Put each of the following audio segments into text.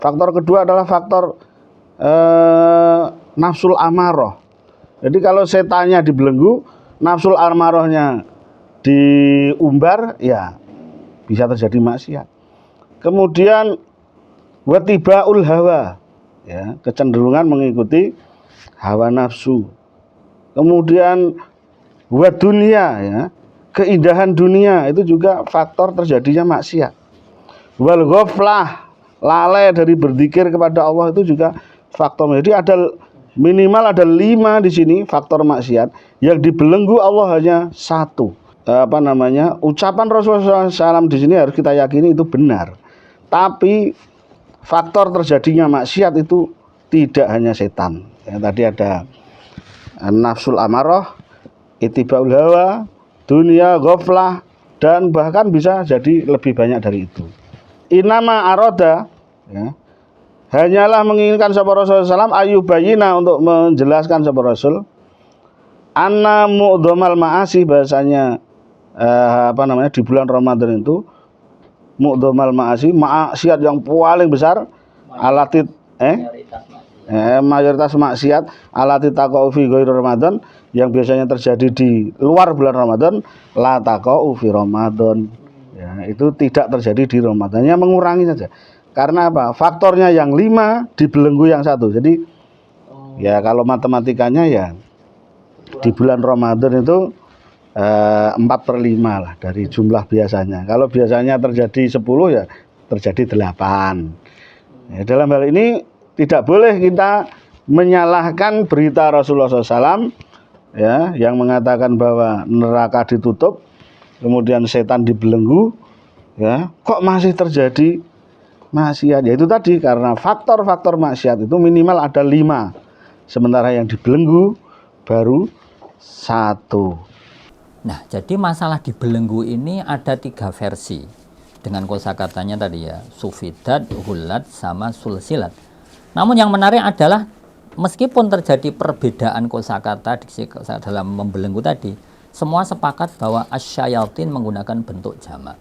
Faktor kedua adalah faktor nafsul amarah. Jadi kalau setannya dibelenggu, nafsul amarahnya diumbar, ya bisa terjadi maksiat. Kemudian watibaul hawa, ya, kecenderungan mengikuti hawa nafsu. Kemudian wa dunia, ya, keindahan dunia itu juga faktor terjadinya maksiat. Wal ghaflah, lalai dari berzikir kepada Allah itu juga faktor. Jadi minimal ada 5 di sini faktor maksiat yang dibelenggu Allah hanya 1. Ucapan Rasulullah SAW di sini harus kita yakini itu benar. Tapi faktor terjadinya maksiat itu tidak hanya setan. Ya, tadi ada nafsul amarah, ittibaul hawa, dunia, ghaflah, dan bahkan bisa jadi lebih banyak dari itu. Inama aroda, ya, hanyalah menginginkan sahabat Rasulullah SAW ayubayina, untuk menjelaskan sahabat Rasul anna mu'dhamal ma'asi, bahasanya di bulan Ramadan itu mu'dhamal ma'asi, maksiat yang paling besar, mayoritas maksiat alati taqa'u fi ghairi Ramadan, yang biasanya terjadi di luar bulan Ramadan, la taqa'u fi Ramadan, ya, itu tidak terjadi di Ramadan, yang mengurangi saja. Karena apa? Faktornya yang 5 dibelenggu yang 1. Jadi ya kalau matematikanya ya di bulan Ramadan itu 4/5 lah dari jumlah biasanya. Kalau biasanya terjadi 10, ya terjadi 8. Ya, dalam hal ini tidak boleh kita menyalahkan berita Rasulullah SAW, ya, yang mengatakan bahwa neraka ditutup, kemudian setan dibelenggu, ya, kok masih terjadi maksiat. Ya itu tadi, karena faktor-faktor maksiat itu minimal ada 5, sementara yang dibelenggu baru 1. Nah, jadi masalah dibelenggu ini ada 3 versi dengan kosakatanya tadi, ya, sufidat, hulat, sama sulsilat. Namun yang menarik adalah meskipun terjadi perbedaan kosakata dalam membelenggu tadi, semua sepakat bahwa asyayatin menggunakan bentuk jamak.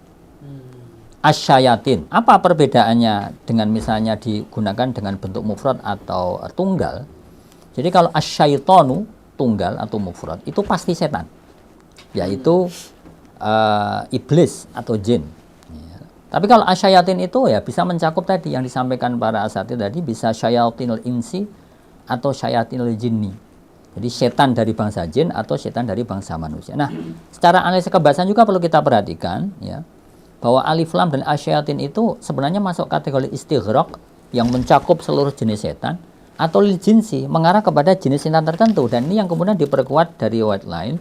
Asyayatin, apa perbedaannya dengan misalnya digunakan dengan bentuk mufrad atau tunggal? Jadi kalau asyaitonu tunggal atau mufrad itu pasti setan, yaitu iblis atau jin. Ya. Tapi kalau asyayatin itu ya bisa mencakup tadi yang disampaikan para asatidz tadi, bisa syayatinul insi atau syayatinul jinni. Jadi setan dari bangsa jin atau setan dari bangsa manusia. Nah, secara analisis kebahasan juga perlu kita perhatikan, ya, bahwa alif lam dan asyayatin itu sebenarnya masuk kategori istighraq yang mencakup seluruh jenis setan, atau lil jinsi, mengarah kepada jenis setan tertentu. Dan ini yang kemudian diperkuat dari riwayat lain.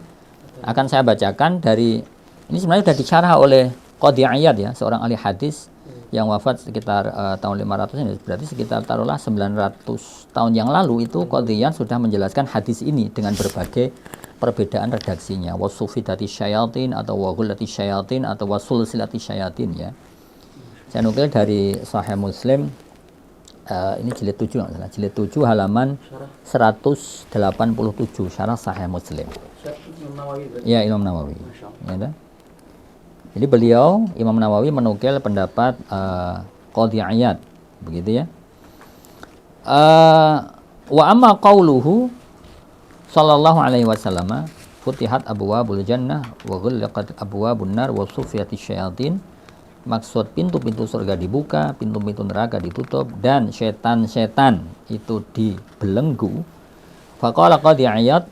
Akan saya bacakan dari, ini sebenarnya sudah disyarah oleh Qadhi Iyad, ya, seorang ahli hadis yang wafat sekitar tahun 500 ini, berarti sekitar taruhlah 900 tahun yang lalu itu Qadhi Iyad sudah menjelaskan hadis ini dengan berbagai perbedaan redaksinya, wasufidati syayatin atau waghulati syayatin atau wasulsilati syayatin, ya. Saya nukil dari Sahih Muslim, ini jilid 7, jilid 7 halaman 187, syarah Sahih Muslim. Ya, Imam Nawawi. Ya, jadi beliau, Imam Nawawi, menukil pendapat Qadhi Iyad, begitu, ya. Wa amma qauluhu sallallahu alaihi wasallam, futihat abwabul jannah wa ghulqat abwabun nar wa sufiyati syayatin. Maksud pintu-pintu surga dibuka, pintu-pintu neraka ditutup, dan setan-setan itu dibelenggu. Faqala Qadhi Iyad,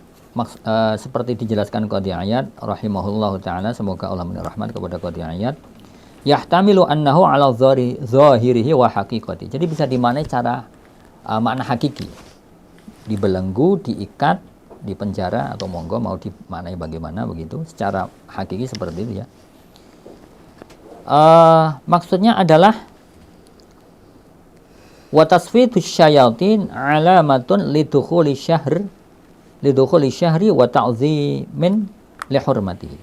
seperti dijelaskan Qadhi Iyad rahimahullahu ta'ala, semoga Allah memberi rahmat kepada Qadhi Iyad, yahtamilu annahu ala zahirihi wa haqiqati. Jadi bisa dimaknai cara makna hakiki. Dibelenggu, diikat, dipenjara, atau monggo mau dimaknai bagaimana begitu, secara hakiki seperti itu, ya. Maksudnya adalah wa tasfitus syayatin alamatun lidukhuli syahri wa ta'zimin li hurmatihi.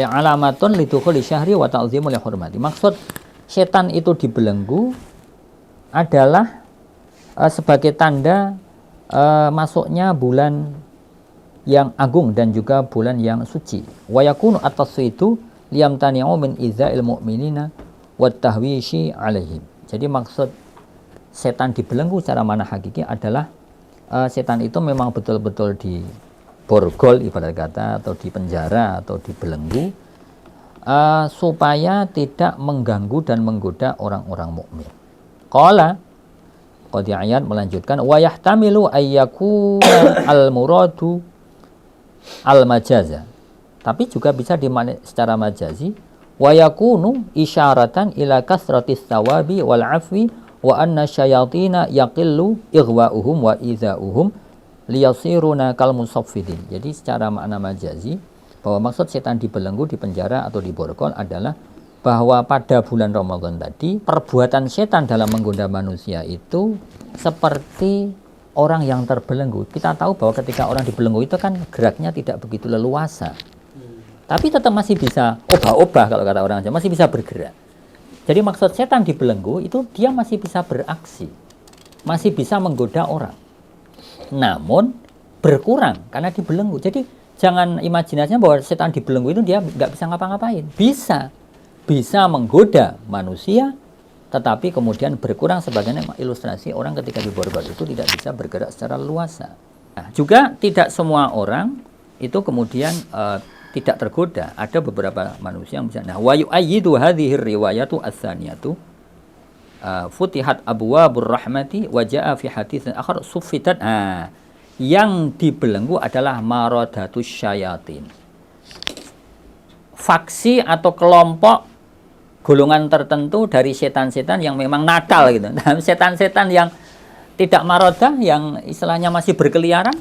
Alamatun lidukhuli syahri wa ta'zimu li hurmatihi. Maksud setan itu dibelenggu adalah sebagai tanda masuknya bulan yang agung dan juga bulan yang suci. Wa yakunu at-tasfitu liyamtani'u min idza'il mu'minina wat tahwishi 'alaihim. Jadi maksud setan dibelenggu secara mana hakiki adalah setan itu memang betul-betul di borgol ibarat kata, atau di penjara atau dibelenggu supaya tidak mengganggu dan menggoda orang-orang mukmin. Qala Qadi ayat melanjutkan wa yahtamilu ayyakuna al-muradu al-majaza. Tapi juga bisa dimaknai secara majazi wa yakunu isyaratan ila kasratis thawabi wal afwi wa anna syayatina yaqillu ighwa'uhum wa idza'uhum liyasiruna kal musaffidin. Jadi secara makna majazi bahwa maksud setan dibelenggu, di penjara atau di borgol adalah bahwa pada bulan Ramadan tadi perbuatan setan dalam menggoda manusia itu seperti orang yang terbelenggu. Kita tahu bahwa ketika orang dibelenggu itu kan geraknya tidak begitu leluasa, tapi tetap masih bisa obah-obah, kalau kata orang Jawa, masih bisa bergerak. Jadi maksud setan dibelenggu itu dia masih bisa beraksi, masih bisa menggoda orang, namun berkurang karena dibelenggu. Jadi jangan imajinasinya bahwa setan dibelenggu itu dia nggak bisa ngapa-ngapain. Bisa menggoda manusia, tetapi kemudian berkurang. Sebagaimana ilustrasi orang ketika di borgol itu tidak bisa bergerak secara luasa. Nah, juga tidak semua orang itu kemudian tidak tergoda. Ada beberapa manusia yang bisa. Nah, wa yu'ayyidu hadhihi riwayatu ats-tsaniyatu futihat abwabur rahmati wa jaa fi haditsin akhar suffitat. Yang dibelenggu adalah maradatus syayatin. Faksi atau kelompok golongan tertentu dari setan-setan yang memang nakal gitu. Nah, setan-setan yang tidak marodah, yang istilahnya masih berkeliaran,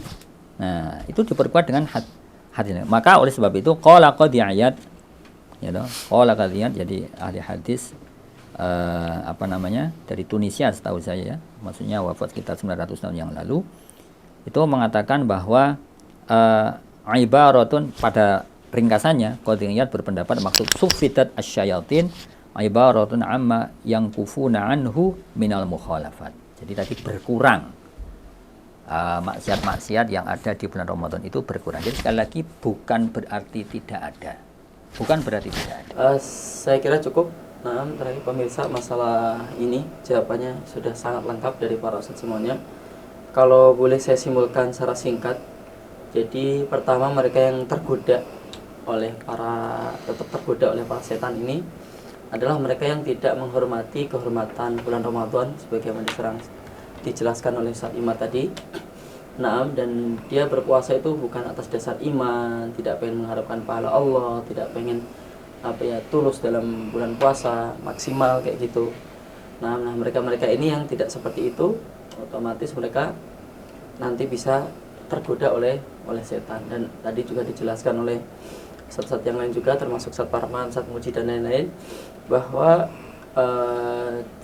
nah itu diperkuat dengan hadis. Maka oleh sebab itu qala qadi ayat, ya toh, qala qadi ayat, jadi ahli hadis dari Tunisia setahu saya ya, maksudnya wafat sekitar 900 tahun yang lalu, itu mengatakan bahwa ibaratun, pada ringkasannya qadi ayat berpendapat maksud suffitat asyayatin ibaratun amma yang kufuna anhu minal mukhalafat. Jadi tadi berkurang maksiat-maksiat yang ada di bulan Ramadan itu berkurang. Jadi sekali lagi bukan berarti tidak ada. Bukan berarti tidak ada. Saya kira cukup. Nah, terakhir pemirsa, masalah ini jawabannya sudah sangat lengkap dari para ustadz semuanya. Kalau boleh saya simpulkan secara singkat. Jadi pertama, mereka yang tetap tergoda oleh para setan ini adalah mereka yang tidak menghormati kehormatan bulan Ramadan sebagaimana dijelaskan oleh Ustaz Imad tadi. Naam, dan dia berpuasa itu bukan atas dasar iman, tidak pengen mengharapkan pahala Allah, tidak pengen tulus dalam bulan puasa maksimal kayak gitu. Nah, mereka ini yang tidak seperti itu, otomatis mereka nanti bisa tergoda oleh setan. Dan tadi juga dijelaskan oleh Ustaz-Ustaz yang lain juga, termasuk Ustaz Parman, Ustaz Muji dan lain-lain, bahwa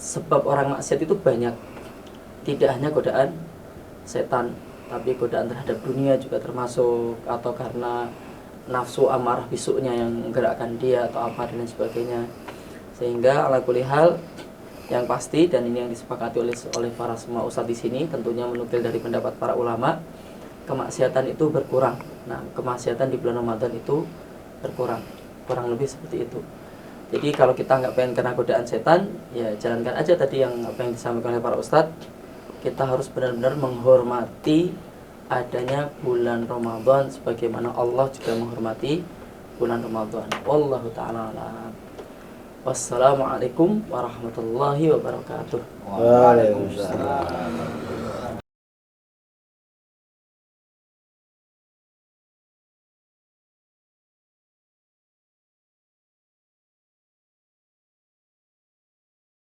sebab orang maksiat itu banyak. Tidak hanya godaan setan, tapi godaan terhadap dunia juga termasuk, atau karena nafsu amarah bisuknya yang menggerakkan dia atau apa dan lain sebagainya. Sehingga ala kulli hal yang pasti, dan ini yang disepakati oleh para semua ustadz di sini, tentunya menukil dari pendapat para ulama, kemaksiatan itu berkurang. Nah, kemaksiatan di bulan Ramadan itu berkurang, kurang lebih seperti itu. Jadi kalau kita nggak pengen kena godaan setan, ya jalankan aja tadi apa yang disampaikan oleh para ustadz. Kita harus benar-benar menghormati adanya bulan Ramadan sebagaimana Allah juga menghormati bulan Ramadan. Wallahu ta'ala a'lam. Wassalamualaikum warahmatullahi wabarakatuh. Waalaikumsalam.